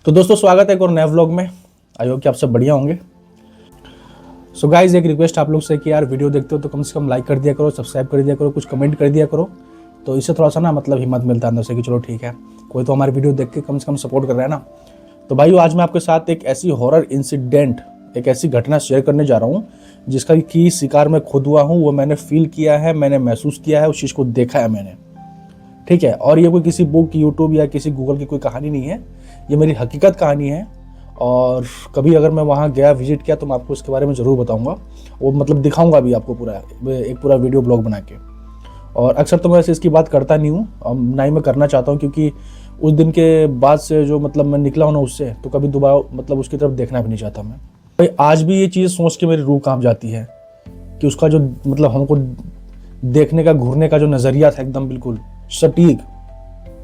तो दोस्तों स्वागत है एक और नए व्लॉग में। आई होप कि आप सब बढ़िया होंगे। सो गाइज एक रिक्वेस्ट आप लोग से कि यार वीडियो देखते हो तो कम से कम लाइक कर दिया करो, सब्सक्राइब कर दिया करो, कुछ कमेंट कर दिया करो। तो इससे थोड़ा सा ना मतलब हिम्मत मिलता है अंदर से कि चलो ठीक है, कोई तो हमारी वीडियो देख के कम से कम सपोर्ट कर रहा है ना। तो भाई आज मैं आपके साथ एक ऐसी हॉरर इंसिडेंट, एक ऐसी घटना शेयर करने जा रहा हूँ जिसका की शिकार मैं खुद हुआ हूँ। वो मैंने फील किया है, मैंने महसूस किया है, उस चीज़ को देखा है मैंने। ठीक है, और ये कोई किसी बुक, यूट्यूब या किसी गूगल की कोई कहानी नहीं है, ये मेरी हकीकत कहानी है। और कभी अगर मैं वहाँ गया, विजिट किया, तो मैं आपको इसके बारे में ज़रूर बताऊंगा। वो मतलब दिखाऊंगा भी आपको पूरा, एक पूरा वीडियो ब्लॉग बना के। और अक्सर तो मैं वैसे इसकी बात करता नहीं हूँ, ना ही मैं करना चाहता हूँ, क्योंकि उस दिन के बाद से जो मतलब मैं निकला हूँ ना उससे, तो कभी दोबारा मतलब उसकी तरफ देखना भी नहीं चाहता मैं। भाई आज भी ये चीज़ सोच के मेरी रूह कांप जाती है कि उसका जो मतलब हमको देखने का, घूरने का जो नज़रिया था, एकदम बिल्कुल सटीक,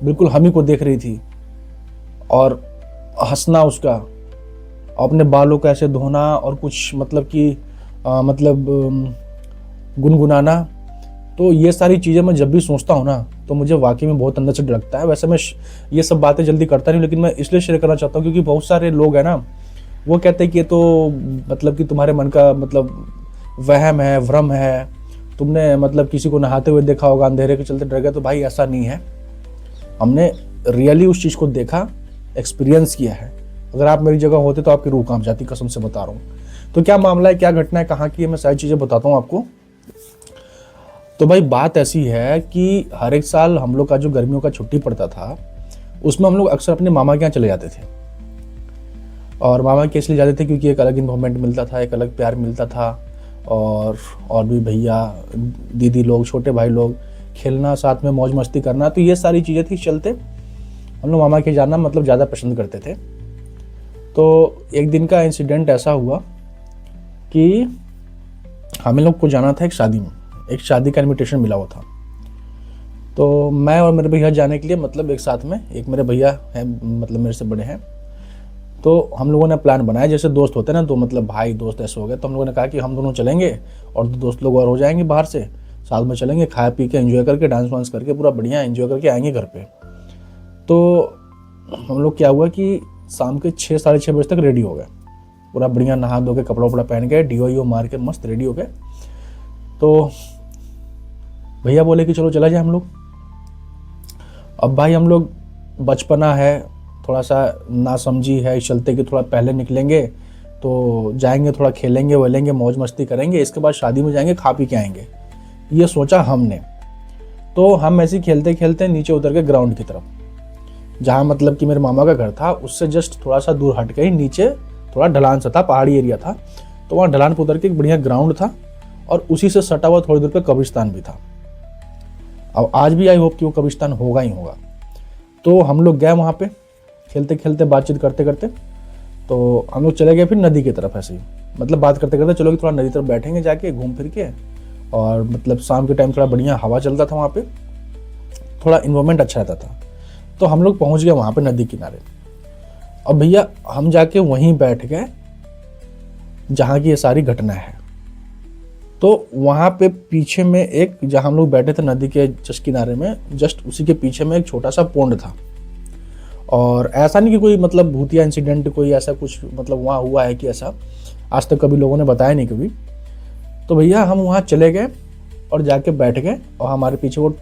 बिल्कुल हम ही को देख रही थी। और हंसना उसका, अपने बालों को ऐसे धोना और कुछ मतलब कि गुनगुनाना। तो ये सारी चीज़ें मैं जब भी सोचता हूँ ना तो मुझे वाकई में बहुत अंदर से डर लगता है। वैसे मैं ये सब बातें जल्दी करता नहीं, लेकिन मैं इसलिए शेयर करना चाहता हूँ क्योंकि बहुत सारे लोग हैं ना, वो कहते हैं कि ये तो मतलब कि तुम्हारे मन का मतलब वहम है, भ्रम है, तुमने मतलब किसी को नहाते हुए देखा होगा, अंधेरे के चलते डर गए। तो भाई ऐसा नहीं है, हमने रियली उस चीज़ को देखा, एक्सपीरियंस किया है। अगर आप मेरी जगह होते तो आपकी रूह कांप जाती, कसम से बता रहा हूँ। तो क्या मामला है, क्या घटना है, कहाँ की है, मैं सारी चीज़ें बताता हूँ आपको। तो भाई बात ऐसी है कि हर एक साल हम लोग का जो गर्मियों का छुट्टी पड़ता था, उसमें हम लोग अक्सर अपने मामा के यहाँ चले जाते थे। और मामा के इसलिए जाते थे क्योंकि एक अलग इन्वॉल्वमेंट मिलता था, एक अलग प्यार मिलता था। और भी भैया, दीदी लोग, छोटे भाई लोग, खेलना, साथ में मौज मस्ती करना, तो ये सारी चीज़ें थी। चलते हम लोग मामा के जाना मतलब ज़्यादा पसंद करते थे। तो एक दिन का इंसिडेंट ऐसा हुआ कि हम लोग को जाना था एक शादी में, एक शादी का इनविटेशन मिला हुआ था। तो मैं और मेरे भैया जाने के लिए मतलब एक साथ में, एक मेरे भैया हैं मतलब मेरे से बड़े हैं, तो हम लोगों ने प्लान बनाया। जैसे दोस्त होते हैं ना, तो मतलब भाई दोस्त ऐसे हो गए, तो हम लोगों ने कहा कि हम दोनों चलेंगे और दोस्त लोग और हो जाएंगे बाहर से, साथ में चलेंगे, खा पी के एंजॉय करके, डांस वांस करके पूरा बढ़िया एंजॉय करके आएंगे घर पे। तो हम लोग क्या हुआ कि शाम के 6 साढ़े 6 बजे तक रेडी हो गए, पूरा बढ़िया नहा धो के, कपड़ा वपड़ा पहन के, डीओ मार के मस्त रेडी हो गए। तो भैया बोले कि चलो चला जाए हम लोग। अब भाई हम लोग, बचपना है, थोड़ा सा नासमझी है, इस चलते कि थोड़ा पहले निकलेंगे तो जाएंगे, थोड़ा खेलेंगे वेलेंगे, मौज मस्ती करेंगे, इसके बाद शादी में जाएंगे, खा पी के आएंगे, ये सोचा हमने। तो हम ऐसे ही खेलते खेलते नीचे उतर के ग्राउंड की तरफ, जहाँ मतलब कि मेरे मामा का घर था, उससे जस्ट थोड़ा सा दूर हट के ही नीचे थोड़ा ढलान सा था, पहाड़ी एरिया था। तो वहाँ ढलान पर उतर के एक बढ़िया ग्राउंड था और उसी से सटा हुआ थोड़ी दूर पे कब्रिस्तान भी था। अब आज भी आई होप कि वो कब्रिस्तान होगा ही होगा। तो हम लोग गए वहाँ पे, खेलते खेलते बातचीत करते करते, तो हम लोग चले गए फिर नदी की तरफ। ऐसे ही मतलब बात करते करते चलो कि थोड़ा नदी तरफ बैठेंगे जाके, घूम फिर के। और मतलब शाम के टाइम थोड़ा बढ़िया हवा चलता था वहाँ पे, थोड़ा इन्वायरमेंट अच्छा रहता था। तो हम लोग पहुँच गए वहाँ पे नदी किनारे। अब भैया हम जाके वहीं बैठ गए जहाँ की ये सारी घटना है। तो वहाँ पे पीछे में एक, जहाँ हम लोग बैठे थे नदी के जस्ट किनारे में, जस्ट उसी के पीछे में एक छोटा सा पोंड था। और ऐसा नहीं कि कोई मतलब भूतिया इंसिडेंट, कोई ऐसा कुछ मतलब वहाँ हुआ है कि ऐसा आज तक कभी लोगों ने बताया नहीं कभी। तो भैया हम वहाँ चले गए और जाके बैठ गए, और हमारे पीछे वो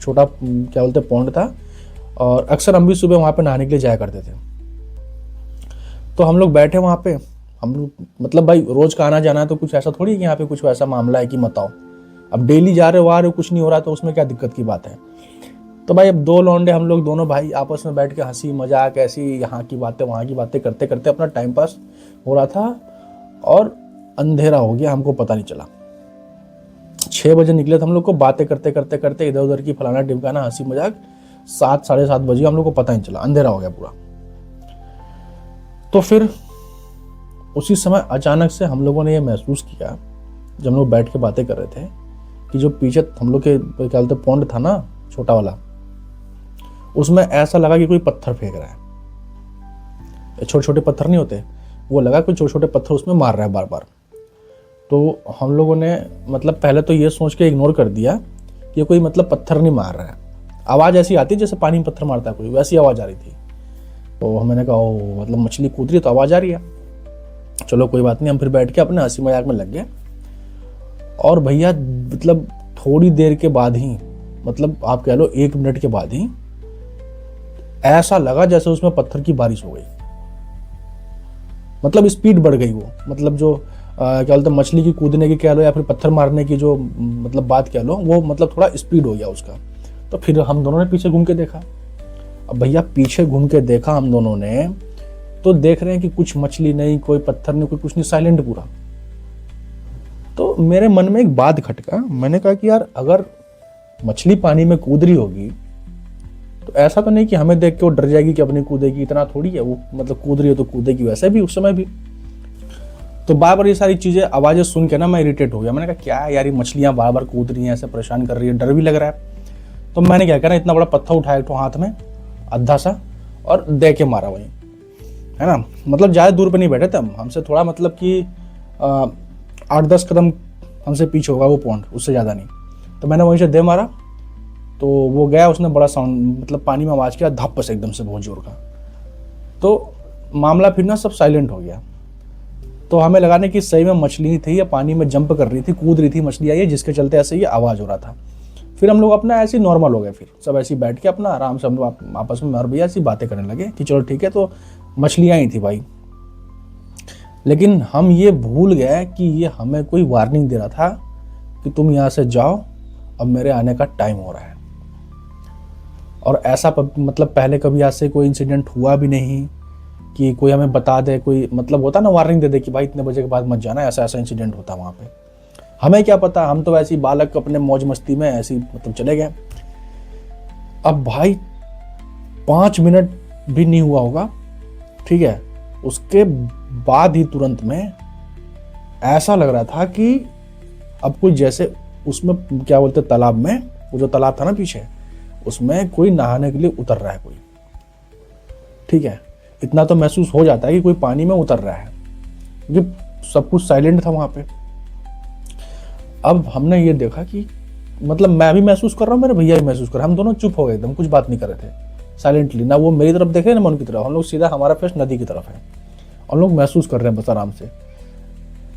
छोटा क्या बोलते पोंड था। और अक्सर हम भी सुबह वहाँ पे नहाने के लिए जाया करते थे। तो हम लोग बैठे वहाँ पे, हम लोग मतलब भाई रोज का आना जाना है, तो कुछ ऐसा थोड़ी कि यहाँ पे कुछ ऐसा मामला है कि मत आओ। अब डेली जा रहे हो, आ रहे हो, कुछ नहीं हो रहा, तो उसमें क्या दिक्कत की बात है। तो भाई अब दो लौंडे हम लोग दोनों भाई आपस में बैठ के हंसी मजाक, ऐसी यहाँ की बातें वहाँ की बातें करते करते अपना टाइम पास हो रहा था। और अंधेरा हो गया, हमको पता नहीं चला। 6 बजे निकले थे हम लोग को, बातें करते करते करते, इधर उधर की फलाना ढिमकाना, हंसी मजाक, 7 साढ़े 7 बजे हम लोग को पता नहीं चला, अंधेरा हो गया पूरा। तो फिर उसी समय अचानक से हम लोगों ने ये महसूस किया, जब हम लोग बैठ के बातें कर रहे थे, कि जो पीछे हम लोग के क्या बोलते पौंड था ना छोटा वाला, उसमें ऐसा लगा कि कोई पत्थर फेंक रहा है। छोटे छोटे पत्थर नहीं होते, वो लगा कोई छोटे छोटे पत्थर उसमें मार रहा है बार बार। तो हम लोगों ने मतलब पहले तो ये सोच के इग्नोर कर दिया कि ये कोई मतलब पत्थर नहीं मार रहा है। आवाज़ ऐसी आती है जैसे पानी में पत्थर मारता है कोई, वैसी आवाज़ आ रही थी। तो मैंने कहा ओ मतलब मछली कूद रही है तो आवाज़ आ रही है, चलो कोई बात नहीं। हम फिर बैठ के अपने हंसी मजाक में लग गए। और भैया मतलब थोड़ी देर के बाद ही, मतलब आप कह लो 1 मिनट के बाद ही ऐसा लगा जैसे उसमें पत्थर की बारिश हो गई। मतलब स्पीड बढ़ गई वो, मतलब जो क्या बोलते हैं मछली की कूदने की कह लो या फिर पत्थर मारने की जो मतलब बात कह लो, वो मतलब थोड़ा स्पीड हो गया उसका। तो फिर हम दोनों ने पीछे घूम के देखा। अब भैया पीछे घूम के देखा हम दोनों ने, तो देख रहे हैं कि कुछ मछली नहीं, कोई पत्थर नहीं, कोई कुछ नहीं, साइलेंट पूरा। तो मेरे मन में एक बात खटका, मैंने कहा कि यार अगर मछली पानी में कूद रही होगी तो ऐसा तो नहीं कि हमें देख के वो डर जाएगी कि अपनी कूदेगी, इतना थोड़ी है वो, मतलब कूद रही है तो कूदेगी। वैसे भी उस समय भी तो बार बार ये सारी चीजें आवाजें सुन के ना मैं इरिटेट हो गया। मैंने कहा क्या है यार, ये मछलियां बार बार कूद रही हैं, ऐसे परेशान कर रही है, डर भी लग रहा है। तो मैंने क्या करा, इतना बड़ा पत्थर उठाया तो हाथ में अद्धा सा और दे के मारा वहीं, है ना। मतलब ज़्यादा दूर पे नहीं बैठे थे हम, हमसे थोड़ा मतलब कि 8-10 कदम हमसे पीछे होगा वो पॉन्ड, उससे ज़्यादा नहीं। तो मैंने वहीं से दे मारा तो वो गया, उसने बड़ा साउंड मतलब पानी में आवाज़ किया धप्प से एकदम से बहुत जोर का। तो मामला फिर ना सब साइलेंट हो गया। तो हमें लगाने की सही में मछली थी या पानी में जंप कर रही थी, कूद रही थी मछली आई है, जिसके चलते ऐसे ये आवाज़ हो रहा था। फिर हम लोग अपना ऐसे ही नॉर्मल हो गए, फिर सब ऐसे ही बैठ के अपना आराम से हम लोग आपस में और भैया ऐसी बातें करने लगे कि चलो ठीक है, तो मछलियाँ ही थी भाई। लेकिन हम ये भूल गए कि ये हमें कोई वार्निंग दे रहा था कि तुम यहाँ से जाओ, अब मेरे आने का टाइम हो रहा है। और ऐसा मतलब पहले कभी ऐसे कोई इंसिडेंट हुआ भी नहीं कि कोई हमें बता दे, कोई मतलब होता ना वार्निंग दे दे कि भाई इतने बजे के बाद मत जाना, ऐसा ऐसा इंसिडेंट होता वहाँ पे। हमें क्या पता, हम तो वैसे ही बालक अपने मौज मस्ती में ऐसे ही मतलब चले गए। अब भाई 5 मिनट भी नहीं हुआ होगा, ठीक है, उसके बाद ही तुरंत में ऐसा लग रहा था कि अब कोई जैसे उसमें क्या बोलते तालाब में, वो जो तालाब था ना पीछे, उसमें कोई नहाने के लिए उतर रहा है कोई, ठीक है। इतना तो महसूस हो जाता है कि कोई पानी में उतर रहा है, क्योंकि सब कुछ साइलेंट था वहां पे। अब हमने ये देखा कि मतलब मैं भी महसूस कर रहा हूँ, मेरे भैया भी महसूस कर रहे हैं, हम दोनों चुप हो गए एकदम, कुछ बात नहीं कर रहे थे साइलेंटली। ना वो मेरी तरफ देखे ना मैं उनकी तरफ, हम लोग सीधा, हमारा फेस नदी की तरफ है, हम लोग महसूस कर रहे हैं बस आराम से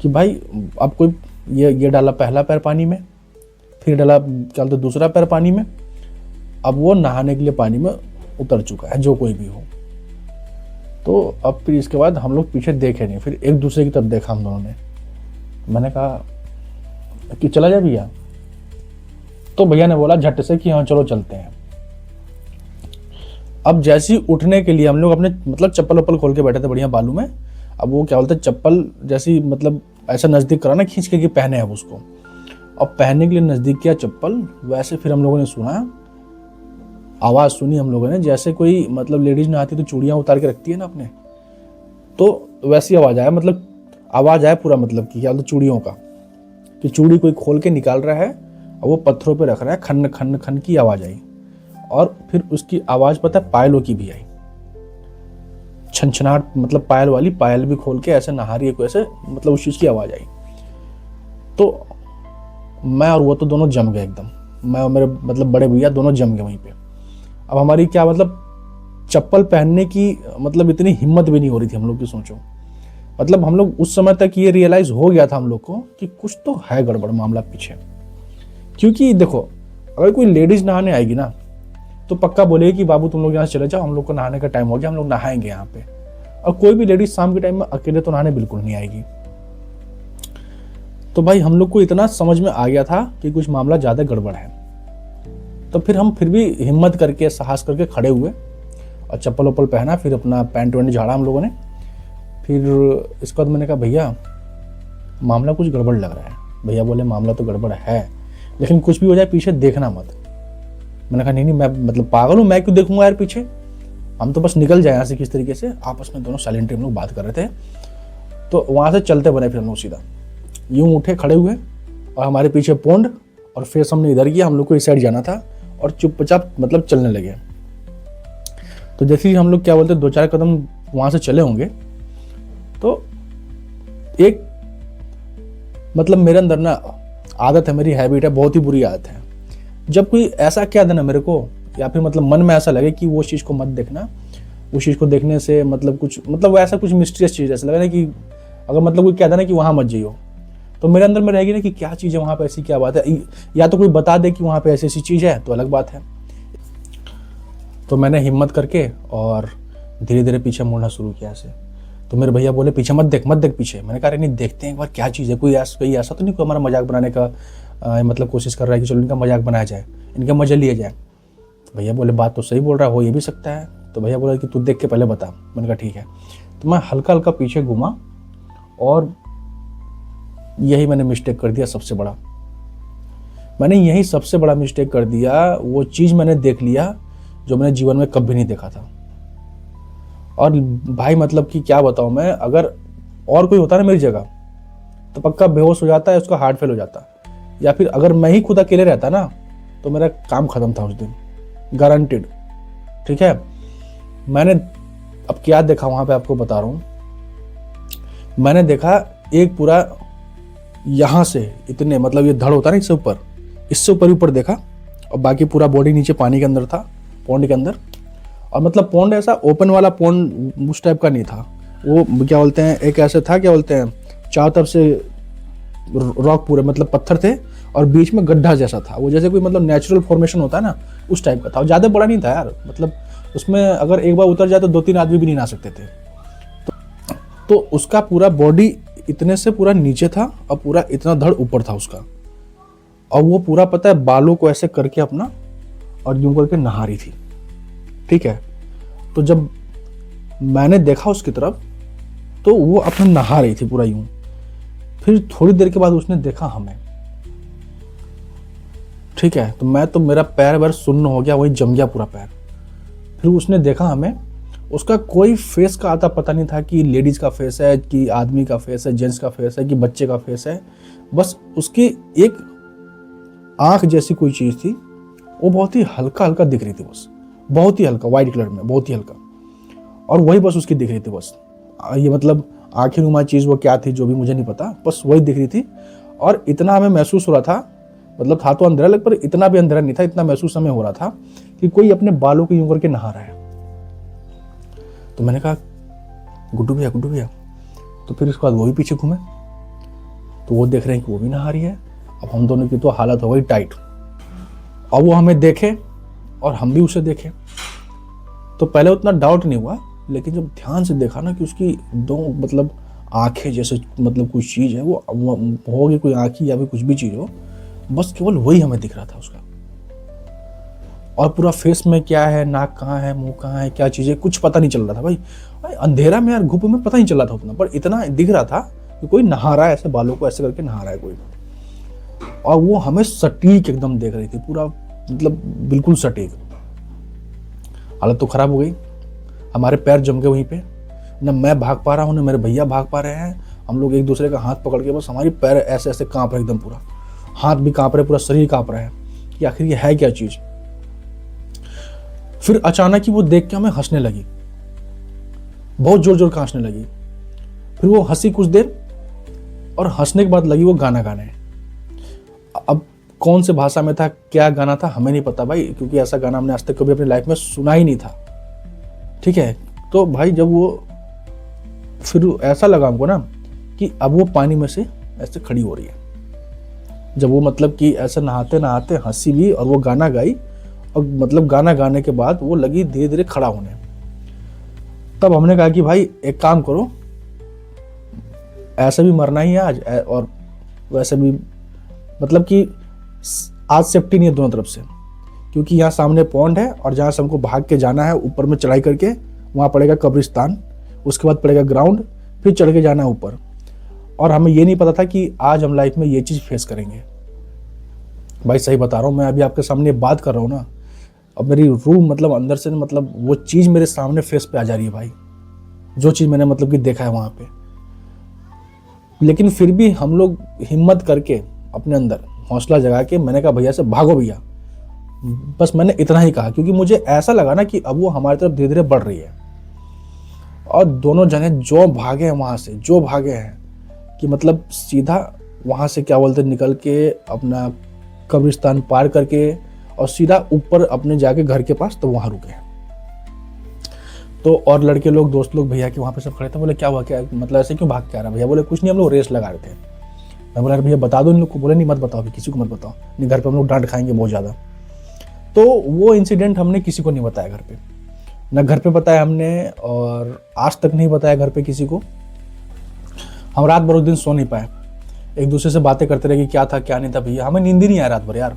कि भाई अब कोई ये डाला पहला पैर पानी में, फिर डाला क्या बोलते दूसरा पैर पानी में, अब वो नहाने के लिए पानी में उतर चुका है, जो कोई भी हो। तो अब फिर इसके बाद हम लोग पीछे देखे नहीं, फिर एक दूसरे की तरफ देखा हम दोनों ने। मैंने कहा कि चला जाए भैया, तो भैया ने बोला झट से कि हाँ चलो चलते हैं। अब जैसे ही उठने के लिए हम लोग अपने मतलब चप्पल वप्पल खोल के बैठे थे बढ़िया बालू में। अब वो क्या बोलते हैं चप्पल जैसी मतलब ऐसा नज़दीक करा ना खींच के कि पहने अब उसको, अब पहनने के लिए नज़दीक किया चप्पल, वैसे फिर हम लोगों ने सुना आवाज़, सुनी हम लोगों ने जैसे कोई मतलब लेडीज नहाती तो चूड़ियाँ उतार के रखती है ना अपने, तो वैसी आवाज़ आया, मतलब आवाज़ आया पूरा, मतलब कि क्या बोलते चूड़ियों का, कि चूड़ी कोई खोल के निकाल रहा है और वो पत्थरों पे रख रहा है, खन खन खन की आवाज़ आई। और फिर उसकी आवाज़ पता है पायलों की भी आई, छनछनाहट, मतलब पायल वाली, पायल भी खोल के ऐसे नहा रही है कोई, ऐसे मतलब उस चीज़ की आवाज़ आई। तो मैं और वो तो दोनों जम गए एकदम, मैं और मेरे मतलब बड़े भैया दोनों जम गए वहीं पे। अब हमारी क्या मतलब चप्पल पहनने की मतलब इतनी हिम्मत भी नहीं हो रही थी हम लोग की, सोचो। मतलब हम लोग उस समय तक ये रियलाइज हो गया था हम लोग को कि कुछ तो है गड़बड़ मामला पीछे। क्योंकि देखो अगर कोई लेडीज नहाने आएगी ना तो पक्का बोलेगी कि बाबू तुम लोग यहाँ चले जाओ, हम लोग को नहाने का टाइम हो गया, हम लोग नहाएंगे यहाँ पे। और कोई भी लेडीज शाम के टाइम में अकेले तो नहाने बिल्कुल नहीं आएगी। तो भाई हम लोग को इतना समझ में आ गया था कि कुछ मामला ज्यादा गड़बड़ है। तो फिर हम फिर भी हिम्मत करके साहस करके खड़े हुए और चप्पल वप्पल पहना, फिर अपना पैंट वैंट झाड़ा हम लोगों ने। फिर इसके बाद मैंने कहा भैया मामला कुछ गड़बड़ लग रहा है। भैया बोले मामला तो गड़बड़ है, लेकिन कुछ भी हो जाए पीछे देखना मत। मैंने कहा नहीं मैं मतलब पागल हूँ, मैं क्यों देखूंगा यार पीछे, हम तो बस निकल जाए यहाँ से किस तरीके से। आपस में दोनों साइलेंटली हम लोग बात कर रहे थे। तो वहाँ से चलते बने, फिर हम लोग सीधा यूं उठे खड़े हुए और हमारे पीछे पोंड, और फेस हमने इधर किया, हम लोग को इस साइड जाना था, और चुपचाप मतलब चलने लगे। तो जैसे ही हम लोग क्या बोलते 2-4 कदम वहाँ से चले होंगे तो एक मतलब मेरे अंदर ना आदत है, मेरी हैबिट है, बहुत ही बुरी आदत है, जब कोई ऐसा कह देना मेरे को या फिर मतलब मन में ऐसा लगे कि वो चीज़ को मत देखना, उस चीज़ को देखने से मतलब कुछ मतलब वैसा कुछ मिस्टीरियस चीज़ ऐसा लगा ना कि अगर मतलब कोई कहता ना कि वहाँ मत जाइयो, तो मेरे अंदर में रहेगी ना कि क्या चीज़ है वहाँ पे, ऐसी क्या बात है। या तो कोई बता दे कि वहाँ पे ऐसी ऐसी चीज़ है तो अलग बात है। तो मैंने हिम्मत करके और धीरे धीरे पीछे मुड़ना शुरू किया ऐसे। तो मेरे भैया बोले पीछे मत देख पीछे। मैंने कहा अरे नहीं, देखते हैं एक बार क्या चीज़ है, कोई ऐसा तो नहीं कोई हमारा मजाक बनाने का मतलब कोशिश कर रहा है कि चलो इनका मजाक बनाया जाए, इनका मजा लिया जाए। तो भैया बोले बात तो सही बोल रहा है, हो ये भी सकता है। तो भैया बोला कि तू देख के पहले बता। मैंने कहा ठीक है। तो मैं हल्का हल्का पीछे घूमा और यही मैंने मिस्टेक कर दिया सबसे बड़ा। मैंने यही सबसे बड़ा मिस्टेक कर दिया। वो चीज़ मैंने देख लिया जो मैंने जीवन में कभी नहीं देखा था। और भाई मतलब कि क्या बताऊं मैं, अगर और कोई होता ना मेरी जगह तो पक्का बेहोश हो जाता है, उसका हार्ट फेल हो जाता। या फिर अगर मैं ही खुद अकेले रहता ना तो मेरा काम खत्म था उस दिन, गारंटेड। ठीक है। मैंने अब क्या देखा वहां पे आपको बता रहा हूं। मैंने देखा एक पूरा यहां से इतने मतलब ये धड़ होता ना इससे ऊपर देखा, और बाकी पूरा बॉडी नीचे पानी के अंदर था, पौंड के अंदर। और मतलब पौंड ऐसा ओपन वाला पौंड उस टाइप का नहीं था, वो क्या बोलते हैं एक ऐसे था, क्या बोलते हैं चारों तरफ से रॉक पूरे मतलब पत्थर थे और बीच में गड्ढा जैसा था। वो जैसे कोई मतलब नेचुरल फॉर्मेशन होता है ना उस टाइप का था। ज़्यादा बड़ा नहीं था यार, मतलब उसमें अगर एक बार उतर जाए तो 2-3 आदमी भी नहीं नहा सकते थे। तो उसका पूरा बॉडी इतने से पूरा नीचे था और पूरा इतना धड़ ऊपर था उसका। और वो पूरा पता है बालों को ऐसे करके अपना और यूं करके नहा रही थी। ठीक है। तो जब मैंने देखा उसकी तरफ तो वो अपना नहा रही थी पूरा यूं। फिर थोड़ी देर के बाद उसने देखा हमें। ठीक है। तो मेरा पैर वैर सुन्न हो गया, वही जम गया पूरा पैर। फिर उसने देखा हमें। उसका कोई फेस का आता पता नहीं था कि लेडीज का फेस है कि आदमी का फेस है, जेंट्स का फेस है कि बच्चे का फेस है। बस उसकी एक आंख जैसी कोई चीज थी, वो बहुत ही हल्का हल्का दिख रही थी, बस बहुत ही हल्का, व्हाइट कलर में बहुत ही हल्का। और वही बस उसकी दिख रही थी बस। ये मतलब आंखें नुमा चीज वो क्या थी जो भी मुझे नहीं पता, बस वही दिख रही थी। और इतना हमें महसूस हो रहा था, मतलब था तो अंधेरा पर इतना भी अंधेरा नहीं था, इतना महसूस हमें हो रहा था कि कोई अपने बालों को यूं करके नहा रहा है। तो मैंने कहा गुड्डू भैया। तो फिर उसके बाद वो भी पीछे घूमे तो वो देख रहे हैं कि वो भी नहा रही है। अब हम दोनों की तो हालत हो गई टाइट। और वो हमें देखे और हम भी उसे देखे। तो पहले उतना डाउट नहीं हुआ, लेकिन जब ध्यान से देखा ना कि उसकी दो मतलब आंखें जैसे मतलब कुछ चीज़ है, वो होगी कोई आंखी या फिर कुछ भी चीज़ हो, बस केवल वही हमें दिख रहा था उसका। और पूरा फेस में क्या है, नाक कहाँ है, मुंह कहाँ है, क्या चीज़ है, कुछ पता नहीं चल रहा था भाई अंधेरा में यार, घुप में पता नहीं चल रहा था उतना, पर इतना दिख रहा था कि कोई नहा रहा है, ऐसे बालों को ऐसे करके नहा रहा है कोई। और वो हमें सटीक एकदम देख रही थी, पूरा मतलब बिल्कुल सटीक। हालत तो खराब हो गई, हमारे पैर जम गए वहीं पे। ना मैं भाग पा रहा हूँ ना मेरे भैया भाग पा रहे हैं। हम लोग एक दूसरे का हाथ पकड़ के बस हमारी पैर ऐसे ऐसे कांप रहे एकदम, पूरा हाथ भी कांप रहे, पूरा शरीर कांप रहा है कि आखिर ये है क्या चीज। फिर अचानक ही वो देख के हमें हंसने लगी, बहुत जोर जोर का हंसने लगी। फिर वो हंसी कुछ देर और हंसने के बाद लगी वो गाना गाने। अब कौन से भाषा में था, क्या गाना था, हमें नहीं पता भाई, क्योंकि ऐसा गाना हमने आज तक कभी अपनी लाइफ में सुना ही नहीं था। ठीक है। तो भाई जब वो फिर ऐसा लगा हमको ना कि अब वो पानी में से ऐसे खड़ी हो रही है। जब वो मतलब कि ऐसे नहाते नहाते हंसी भी और वो गाना गाई, और मतलब गाना गाने के बाद वो लगी धीरे धीरे खड़ा होने। तब हमने कहा कि भाई एक काम करो, ऐसे भी मरना ही है आज, और वैसे भी मतलब कि आज सेफ्टी नहीं है दोनों तरफ से, क्योंकि यहाँ सामने पॉन्ड है और जहाँ से हमको भाग के जाना है ऊपर में चढ़ाई करके, वहाँ पड़ेगा कब्रिस्तान, उसके बाद पड़ेगा ग्राउंड, फिर चढ़ के जाना है ऊपर। और हमें ये नहीं पता था कि आज हम लाइफ में ये चीज़ फेस करेंगे। भाई सही बता रहा हूँ, मैं अभी आपके सामने बात कर रहा हूँ ना, अब मेरी रूह मतलब अंदर से मतलब वो चीज़ मेरे सामने फेस पे आ जा रही है भाई, जो चीज़ मैंने मतलब कि देखा है वहाँ पे। लेकिन फिर भी हम लोग हिम्मत करके अपने अंदर हौसला जगा के मैंने कहा भैया से भागो भैया, बस मैंने इतना ही कहा, क्योंकि मुझे ऐसा लगा ना कि अब वो हमारी तरफ धीरे धीरे बढ़ रही है। और दोनों जने जो भागे हैं वहाँ से, जो भागे हैं कि मतलब सीधा वहाँ से क्या बोलते निकल के अपना कब्रिस्तान पार करके और सीधा ऊपर अपने जाके घर के पास, तो वहाँ रुके। तो और लड़के लोग, दोस्त लोग, भैया के वहाँ पे सब खड़े थे। बोले क्या हुआ, क्या मतलब ऐसे क्यों भाग के आ रहा? भैया बोले कुछ नहीं, हम लोग रेस लगा रहे थे। मैं बोला भैया बता दो इन लोग को। बोले नहीं मत बताओ, अभी किसी को मत बताओ, नहीं घर पे हम लोग डांट खाएंगे बहुत ज़्यादा। तो वो इंसिडेंट हमने किसी को नहीं बताया घर पे, ना घर पे बताया हमने, और आज तक नहीं बताया घर पे किसी को। हम रात भर उस दिन सो नहीं पाए, एक दूसरे से बातें करते रहे कि क्या था क्या नहीं था। भैया हमें नींद ही नहीं आया रात भर यार।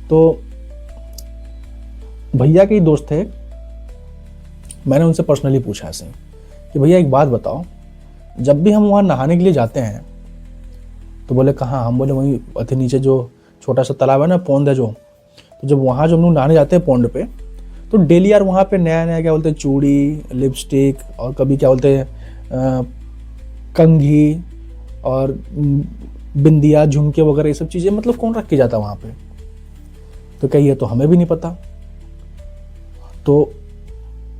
तो भैया के ही दोस्त थे, मैंने उनसे पर्सनली पूछा ऐसे कि भैया एक बात बताओ, जब भी हम वहाँ नहाने के लिए जाते हैं तो बोले कहाँ? हम बोले वहीं अति नीचे जो छोटा सा तालाब है ना, पौंड है जो, तो जब वहाँ जो हम लोग नहाने जाते हैं पौंड पे, तो डेली यार वहाँ पे नया नया क्या बोलते हैं चूड़ी, लिपस्टिक, और कभी क्या बोलते हैं कंघी और बिंदिया, झुमके वगैरह, ये सब चीज़ें मतलब कौन रख के जाता वहाँ पे? तो कहिए तो हमें भी नहीं पता। तो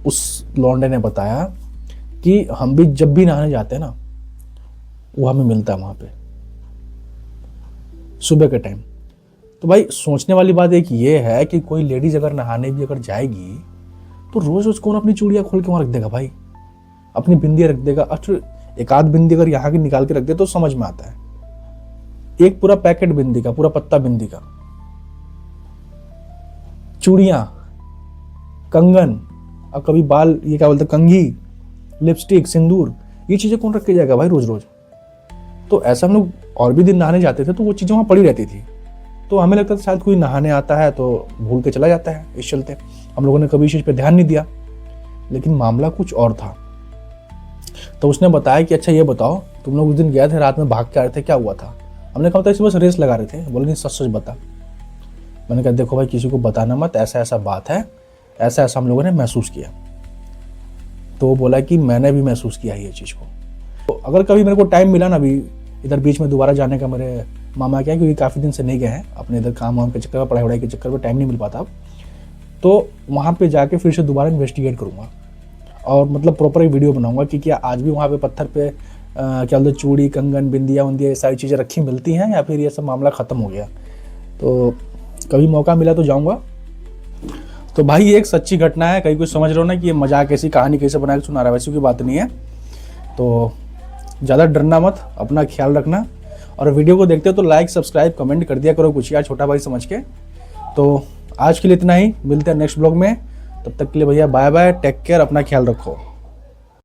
उस लौंडे ने बताया कि हम भी जब भी नहाने जाते हैं ना, वो हमें मिलता है वहाँ पे सुबह के टाइम। तो भाई सोचने वाली बात एक ये है कि कोई लेडीज अगर नहाने भी अगर जाएगी तो रोज रोज कौन अपनी चूड़ियाँ खोल के वहाँ रख देगा भाई, अपनी बिंदियाँ रख देगा? अच्छा एक आध बिंदी अगर यहाँ की निकाल के रख दे तो समझ में आता है, एक पूरा पैकेट बिंदी का, पूरा पत्ता बिंदी का, चूड़ियाँ, कंगन, और कभी बाल, ये क्या बोलते हैं कंघी, लिपस्टिक, सिंदूर, ये चीज़ें कौन रख के जाएगा भाई रोज रोज? तो ऐसा हम लोग और भी दिन नहाने जाते थे तो वो चीज़ें वहाँ पड़ी रहती थी। तो हमें लगता था शायद कोई नहाने आता है तो भूल के चला जाता है, इस चलते हम लोगों ने कभी इस चीज़ पे ध्यान नहीं दिया। लेकिन मामला कुछ और था। तो उसने बताया कि अच्छा ये बताओ, तुम लोग उस दिन गए थे रात में भाग के आ रहे थे, क्या हुआ था? हमने कहा था इस बस रेस लगा रहे थे। बोले नहीं सच सच बता। मैंने कहा देखो भाई किसी को बताना मत, ऐसा ऐसा बात है, ऐसा ऐसा हम लोगों ने महसूस किया। तो वो बोला कि मैंने भी महसूस किया है ये चीज़ को। तो अगर कभी मेरे को टाइम मिला ना, अभी इधर बीच में दोबारा जाने का मेरे मामा क्या है, क्योंकि काफ़ी दिन से नहीं गए हैं अपने इधर काम वाम के चक्कर में, पढ़ाई वढ़ाई के चक्कर में टाइम नहीं मिल पाता अब, तो वहाँ पे जाके फिर से दोबारा इन्वेस्टिगेट करूँगा और मतलब प्रॉपर एक वीडियो बनाऊंगा कि क्या आज भी वहाँ पे पत्थर पे क्या बोलते चूड़ी, कंगन, बिंदिया उंदिया, ये सारी चीज़ें रखी मिलती हैं या फिर ये सब मामला ख़त्म हो गया। तो कभी मौका मिला तो जाऊँगा। तो भाई ये एक सच्ची घटना है, कहीं कुछ समझ रहे हो ना कि ये मजाक ऐसी कहानी कैसे बना के सुना रहा है, वैसी कोई बात नहीं है। तो ज़्यादा डरना मत, अपना ख्याल रखना, और वीडियो को देखते हो तो लाइक सब्सक्राइब कमेंट कर दिया करो कुछ यार, छोटा भाई समझ के। तो आज के लिए इतना ही, मिलते हैं नेक्स्ट ब्लॉग में, तब तक के लिए भैया बाय बाय, टेक केयर, अपना ख्याल रखो।